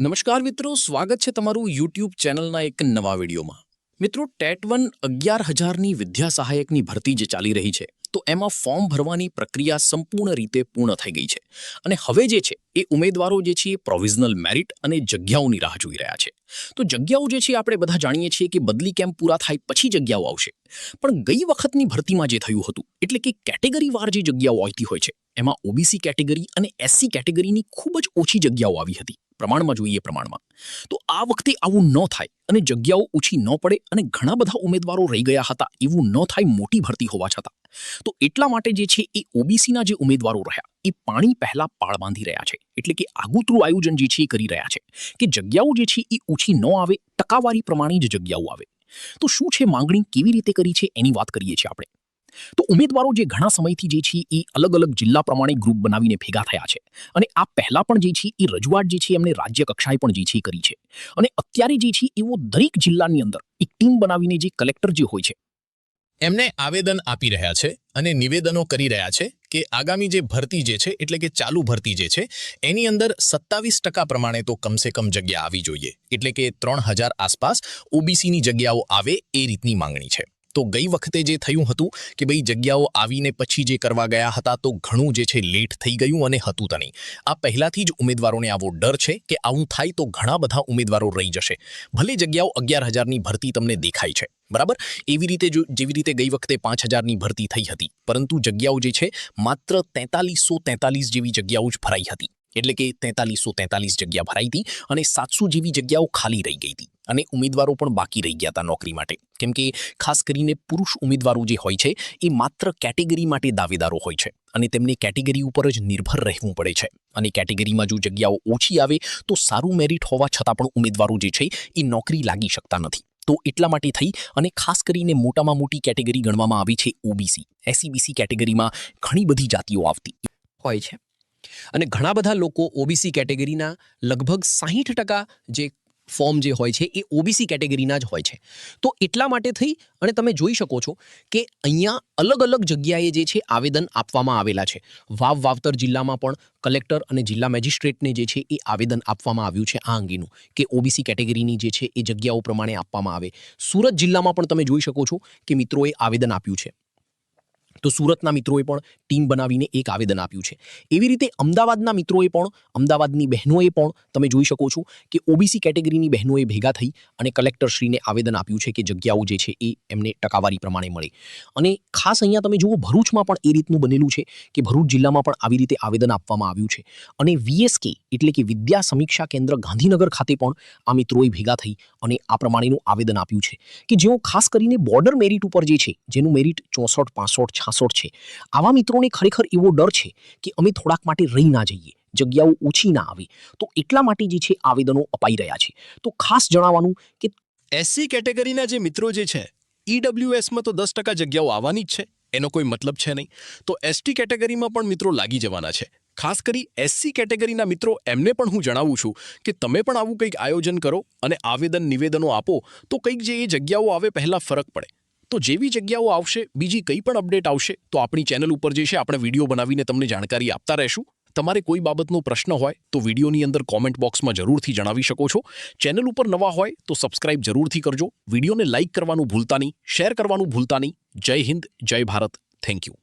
નમસ્કાર મિત્રો, સ્વાગત છે તમારું યુટ્યુબ ચેનલના એક નવા વિડીયોમાં. મિત્રો, ટેટ 1 11,000ની વિદ્યા સહાયકની ભરતી જે ચાલી રહી છે, તો એમાં ફોર્મ ભરવાની પ્રક્રિયા સંપૂર્ણ રીતે પૂર્ણ થઈ ગઈ છે અને હવે જે છે એ ઉમેદવારો જે છે એ પ્રોવિઝનલ મેરિટ અને જગ્યાઓની રાહ જોઈ રહ્યા છે. તો જગ્યાઓ જે છે આપણે બધા જાણીએ છીએ કે બદલી કેમ્પ પૂરા થાય પછી જગ્યાઓ આવશે, પણ ગઈ વખતની ભરતીમાં જે થયું હતું એટલે કે કેટેગરીવાર જે જગ્યાઓ આવતી હોય છે એમાં ઓબીસી કેટેગરી અને એસસી કેટેગરીની ખૂબ જ ઓછી જગ્યાઓ આવી હતી પ્રમાણમાં જોઈએ પ્રમાણમાં. તો આ વખતે આવું ન થાય અને જગ્યાઓ ઓછી ન પડે અને ઘણા બધા ઉમેદવારો રહી ગયા હતા એવું ન થાય મોટી ભરતી હોવા છતાં, તો એટલા માટે જે છે એ ઓબીસીના જે ઉમેદવારો રહ્યા એ પાણી પહેલા પાળ બાંધી રહ્યા છે, એટલે કે આગોતરું આયોજન જે છે એ કરી રહ્યા છે કે જગ્યાઓ જે છે એ ઓછી ન આવે, ટકાવારી પ્રમાણે જ જગ્યાઓ આવે. તો શું છે માંગણી કેવી રીતે કરી છે એની વાત કરીએ છીએ આપણે. તો ઉમેદવારો જે ઘણા સમયથી જે છે એ અલગ અલગ જિલ્લા પ્રમાણે ગ્રુપ બનાવીને ભેગા થયા છે અને આ પહેલા પણ જે છે એ રજૂઆત જે છે એમને રાજ્ય કક્ષાએ પણ જે છે એ કરી છે અને અત્યારે જે છે એવો દરેક જિલ્લાની અંદર એક ટીમ બનાવીને જે કલેક્ટર જે હોય છે એમને આવેદન આપી રહ્યા છે અને નિવેદનો કરી રહ્યા છે કે આગામી જે ભરતી જે છે એટલે કે ચાલુ ભરતી જે છે એની અંદર 27% પ્રમાણે તો કમસે કમ જગ્યા આવી જોઈએ, એટલે કે 3,000 આસપાસ ઓબીસીની જગ્યાઓ આવે એ રીતની માંગણી છે. તો ગઈ વખતે જે થયું હતું કે ભાઈ જગ્યાઓ આવીને પછી જે કરવા ગયા હતા તો ઘણું જે છે લેટ થઈ ગયું અને હતું તો નહીં. આ પહેલાથી જ ઉમેદવારોને આવો ડર છે કે આવું થાય તો ઘણા બધા ઉમેદવારો રહી જશે. ભલે જગ્યાઓ 11,000ની ભરતી તમને દેખાય છે, બરાબર, એવી રીતે જેવી રીતે ગઈ વખતે 5,000ની ભરતી થઈ હતી, પરંતુ જગ્યાઓ જે છે માત્ર 4343 જેવી જગ્યાઓ જ ભરાઈ હતી, એટલે કે 4343 જગ્યા ભરાઈ હતી અને 700 જેવી જગ્યાઓ ખાલી રહી ગઈ હતી અને ઉમેદવારો પણ બાકી રહી ગયા હતા નોકરી માટે, કેમ કે ખાસ કરીને પુરુષ ઉમેદવારો જે હોય છે એ માત્ર કેટેગરી માટે દાવેદારો હોય છે અને તેમને કેટેગરી ઉપર જ નિર્ભર રહેવું પડે છે અને કેટેગરીમાં જો જગ્યાઓ ઓછી આવે તો સારું મેરિટ હોવા છતાં પણ ઉમેદવારો જે છે એ નોકરી લાગી શકતા નથી. તો એટલા માટે થઈ અને ખાસ કરીને મોટામાં મોટી કેટેગરી ગણવામાં આવી છે ઓબીસી. એસસીબીસી કેટેગરીમાં ઘણી બધી જાતિઓ આવતી હોય છે અને ઘણા બધા લોકો ઓબીસી કેટેગરીના લગભગ 60% જે ફોર્મ જે હોય છે એ ઓબીસી કેટેગરીના જ હોય છે. તો એટલા માટે થઈ અને તમે જોઈ શકો છો કે અહીંયા અલગ અલગ જગ્યાએ જે છે આવેદન આપવામાં આવેલા છે. વાવતર જિલ્લામાં પણ કલેક્ટર અને જિલ્લા મેજિસ્ટ્રેટને જે છે એ આવેદન આપવામાં આવ્યું છે આ અંગેનું કે ઓબીસી કેટેગરીની જે છે એ જગ્યાઓ પ્રમાણે આપવામાં આવે. સુરત જિલ્લામાં પણ તમે જોઈ શકો છો કે મિત્રોએ આવેદન આપ્યું છે. તો સુરતના મિત્રોએ પણ ટીમ બનાવીને એક આવેદન આપ્યું છે. એવી રીતે અમદાવાદના મિત્રોએ પણ, અમદાવાદની બહેનોએ પણ તમે જોઈ શકો છો કે ઓબીસી કેટેગરીની બહેનોએ ભેગા થઈ અને કલેક્ટરશ્રીને આવેદન આપ્યું છે કે જગ્યાઓ જે છે એ એમને ટકાવારી પ્રમાણે મળે. અને ખાસ અહીંયા તમે જુઓ ભરૂચમાં પણ એ રીતનું બનેલું છે કે ભરૂચ જિલ્લામાં પણ આવી રીતે આવેદન આપવામાં આવ્યું છે અને વીએસકે એટલે કે વિદ્યા સમીક્ષા કેન્દ્ર ગાંધીનગર ખાતે પણ આ મિત્રોએ ભેગા થઈ અને આ પ્રમાણેનું આવેદન આપ્યું છે કે જેઓ ખાસ કરીને બોર્ડર મેરિટ ઉપર જે છે, જેનું મેરિટ 64, 65, 66 છે, આવા મિત્રોને ખરેખર એવો ડર છે કે અમે થોડાક માટે રહી ના જઈએ, જગ્યાઓ ઓછી ના આવે, તો એટલા માટે જે છે આવેદનો અપાઈ રહ્યા છે. તો ખાસ જણાવવાનું કે એસસી કેટેગરીના જે મિત્રો જે છે ઈડબ્લ્યુએસમાં તો 10% જગ્યાઓ આવવાની જ છે, એનો કોઈ મતલબ છે નહીં. તો એસટી કેટેગરીમાં પણ મિત્રો લાગી જવાના છે. ખાસ કરી એસસી કેટેગરીના મિત્રો એમને પણ હું જણાવું છું કે તમે પણ આવું કંઈક આયોજન કરો અને આવેદન નિવેદનો આપો તો કંઈક જે એ જગ્યાઓ આવે પહેલાં ફરક પડે. તો જેવી જગ્યાઓ આવશે, બીજી કંઈ પણ અપડેટ આવશે તો આપણી ચેનલ ઉપર જે છે આપણે વિડીયો બનાવીને તમને જાણકારી આપતા રહેશું. તમારે કોઈ બાબતનો પ્રશ્ન હોય તો વિડીયોની અંદર કોમેન્ટ બોક્સમાં જરૂરથી જણાવી શકો છો. ચેનલ ઉપર નવા હોય તો સબસ્ક્રાઇબ જરૂરથી કરજો. વિડીયોને લાઇક કરવાનું ભૂલતા નહીં, શેર કરવાનું ભૂલતા નહીં. જય હિન્દ, જય ભારત. Thank you.